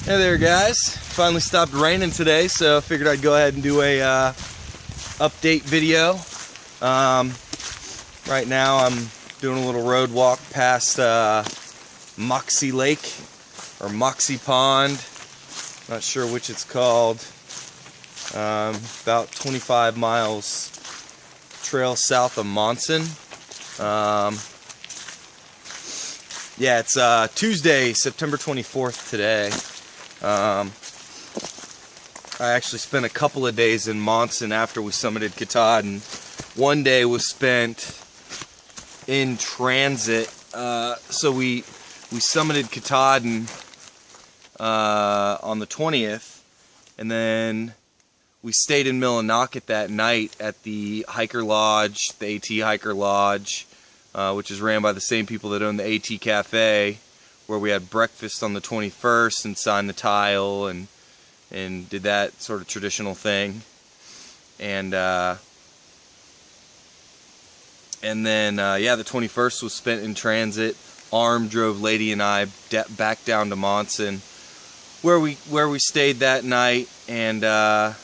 Hey there, guys. Finally stopped raining today, so I figured I'd go ahead and do a update video. Right now I'm doing a little road walk past Moxie Lake or Moxie Pond. Not sure which it's called. About 25 miles trail south of Monson. Yeah, it's Tuesday, September 24th today. I actually spent a couple of days in Monson after we summited Katahdin. One day was spent in transit. So we summited Katahdin on the 20th, and then we stayed in Millinocket that night at the Hiker Lodge, the AT Hiker Lodge, which is ran by the same people that own the AT Cafe, where we had breakfast on the 21st and signed the tile and did that sort of traditional thing. And then yeah, the 21st was spent in transit. Arm drove Lady and I back down to Monson, where we stayed that night. And the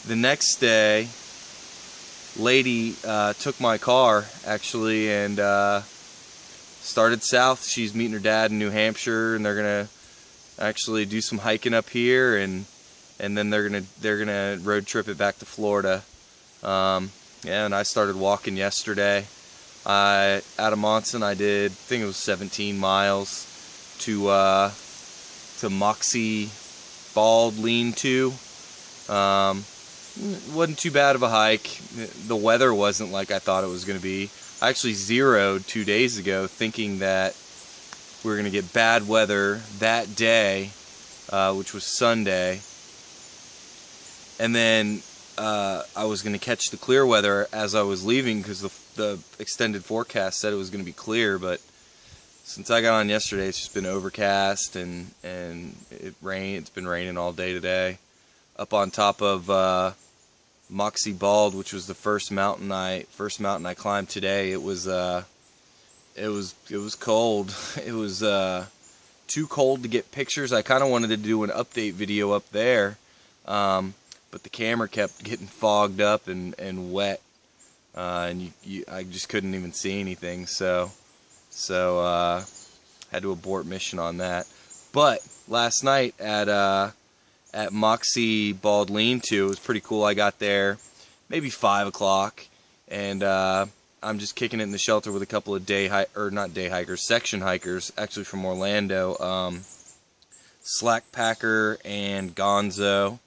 next day, Lady took my car actually and started south. She's meeting her dad in New Hampshire, and they're gonna actually do some hiking up here, and then they're gonna road trip it back to Florida. Yeah, and I started walking yesterday. Out of Monson, I think it was 17 miles to Moxie Bald Lean-To. It wasn't too bad of a hike. The weather wasn't like I thought it was going to be. I actually zeroed 2 days ago thinking that we were going to get bad weather that day, which was Sunday. And then I was going to catch the clear weather as I was leaving because the extended forecast said it was going to be clear. But since I got on yesterday, it's just been overcast and it rained. It's been raining all day today. Up on top of Moxie Bald, which was the first mountain I climbed today. It was cold. It was too cold to get pictures. I kind of wanted to do an update video up there, but the camera kept getting fogged up and wet, and I just couldn't even see anything. So had to abort mission on that. But last night at Moxie Bald Lean-To, it was pretty cool. I got there maybe 5 o'clock, and I'm just kicking it in the shelter with a couple of section hikers, actually from Orlando, Slackpacker and Gonzo,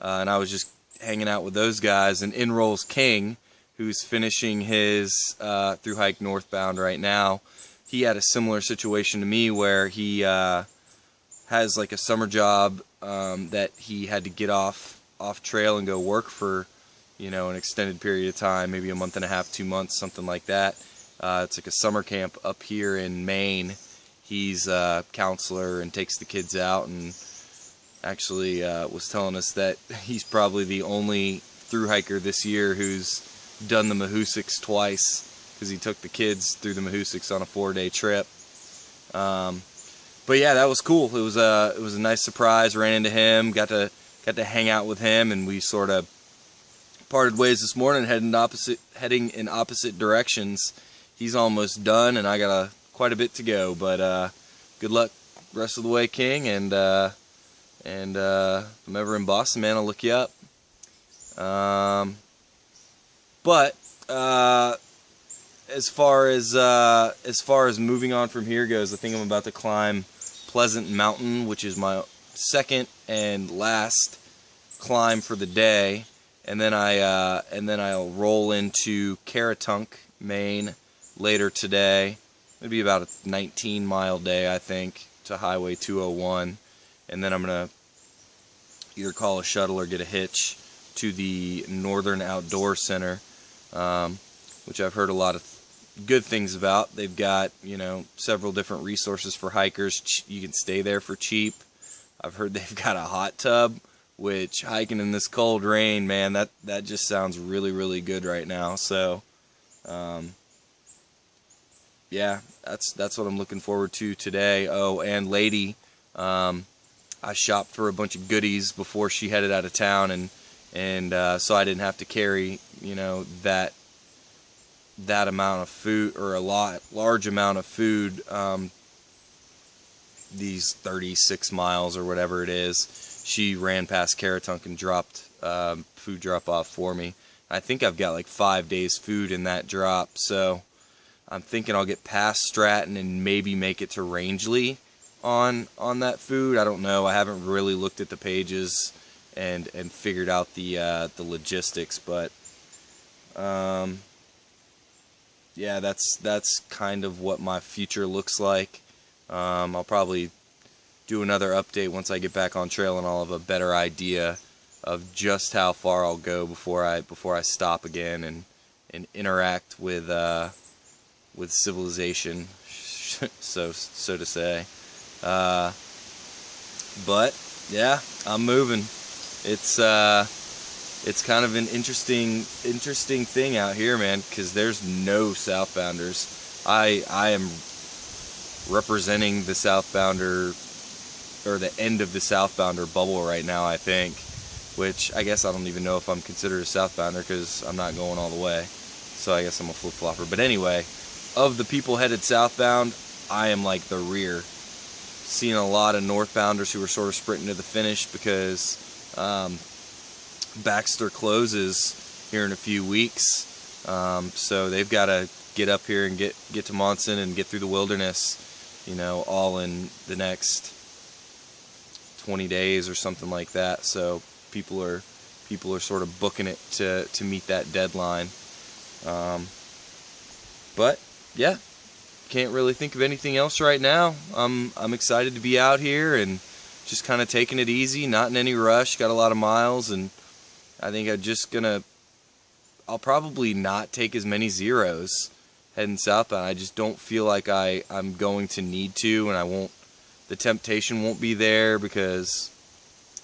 and I was just hanging out with those guys. And in rolls King, who's finishing his through hike northbound right now. He had a similar situation to me where he has like a summer job that he had to get off trail and go work for, an extended period of time, maybe a month and a half, 2 months, something like that. It's like a summer camp up here in Maine. He's a counselor and takes the kids out, and actually was telling us that he's probably the only thru hiker this year who's done the Mahoosucs twice, because he took the kids through the Mahoosucs on a 4-day trip. But yeah, that was cool. It was a nice surprise. Ran into him, got to hang out with him, and we sort of parted ways this morning, heading in opposite directions. He's almost done, and I got quite a bit to go. But good luck rest of the way, King. And if I'm ever in Boston, man, I'll look you up. But as far as moving on from here goes, I think I'm about to climb Pleasant Mountain, which is my second and last climb for the day, and then I'll roll into Caratunk, Maine later today. It'll be about a 19-mile day, I think, to Highway 201, and then I'm gonna either call a shuttle or get a hitch to the Northern Outdoor Center, which I've heard a lot of good things about. They've got, several different resources for hikers. You can stay there for cheap. I've heard they've got a hot tub, which hiking in this cold rain, man, that just sounds really, really good right now. So yeah, that's what I'm looking forward to today. Oh, and Lady, I shopped for a bunch of goodies before she headed out of town, and so I didn't have to carry, you know, that amount of food, or a large amount of food, these 36 miles or whatever it is. She ran past Caratunk and dropped food drop off for me. I think I've got like 5 days food in that drop, so I'm thinking I'll get past Stratton and maybe make it to Rangeley on that food. I don't know. I haven't really looked at the pages and figured out the logistics, but yeah, that's kind of what my future looks like. I'll probably do another update once I get back on trail and I'll have a better idea of just how far I'll go before I stop again and interact with civilization, so to say. But yeah, I'm moving. It's kind of an interesting thing out here, man, because there's no southbounders. I am representing the southbounder, or the end of the southbounder bubble right now, I think, which I guess I don't even know if I'm considered a southbounder because I'm not going all the way, so I guess I'm a flip-flopper. But anyway, of the people headed southbound, I am like the rear. Seeing a lot of northbounders who are sort of sprinting to the finish because Baxter closes here in a few weeks, so they've got to get up here and get to Monson and get through the wilderness, you know, all in the next 20 days or something like that. So people are sort of booking it to meet that deadline. But yeah, can't really think of anything else right now. I'm excited to be out here and just kind of taking it easy, not in any rush. Got a lot of miles, and I think I'll probably not take as many zeros heading southbound. I just don't feel like I'm going to need to, and the temptation won't be there because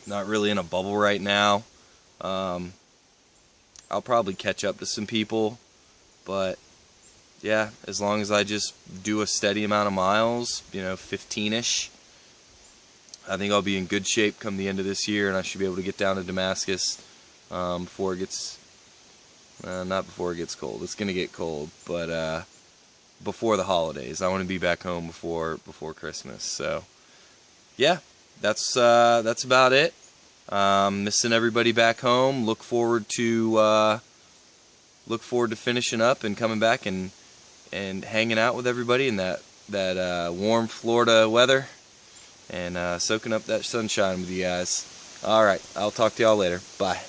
I'm not really in a bubble right now. I'll probably catch up to some people, but yeah, as long as I just do a steady amount of miles, you know, 15-ish, I think I'll be in good shape come the end of this year, and I should be able to get down to Damascus before it gets, not before it gets cold. It's going to get cold, but before the holidays. I want to be back home before Christmas. So yeah, that's about it. Missing everybody back home. Look forward to finishing up and coming back and hanging out with everybody in that warm Florida weather and soaking up that sunshine with you guys. All right, I'll talk to y'all later. Bye.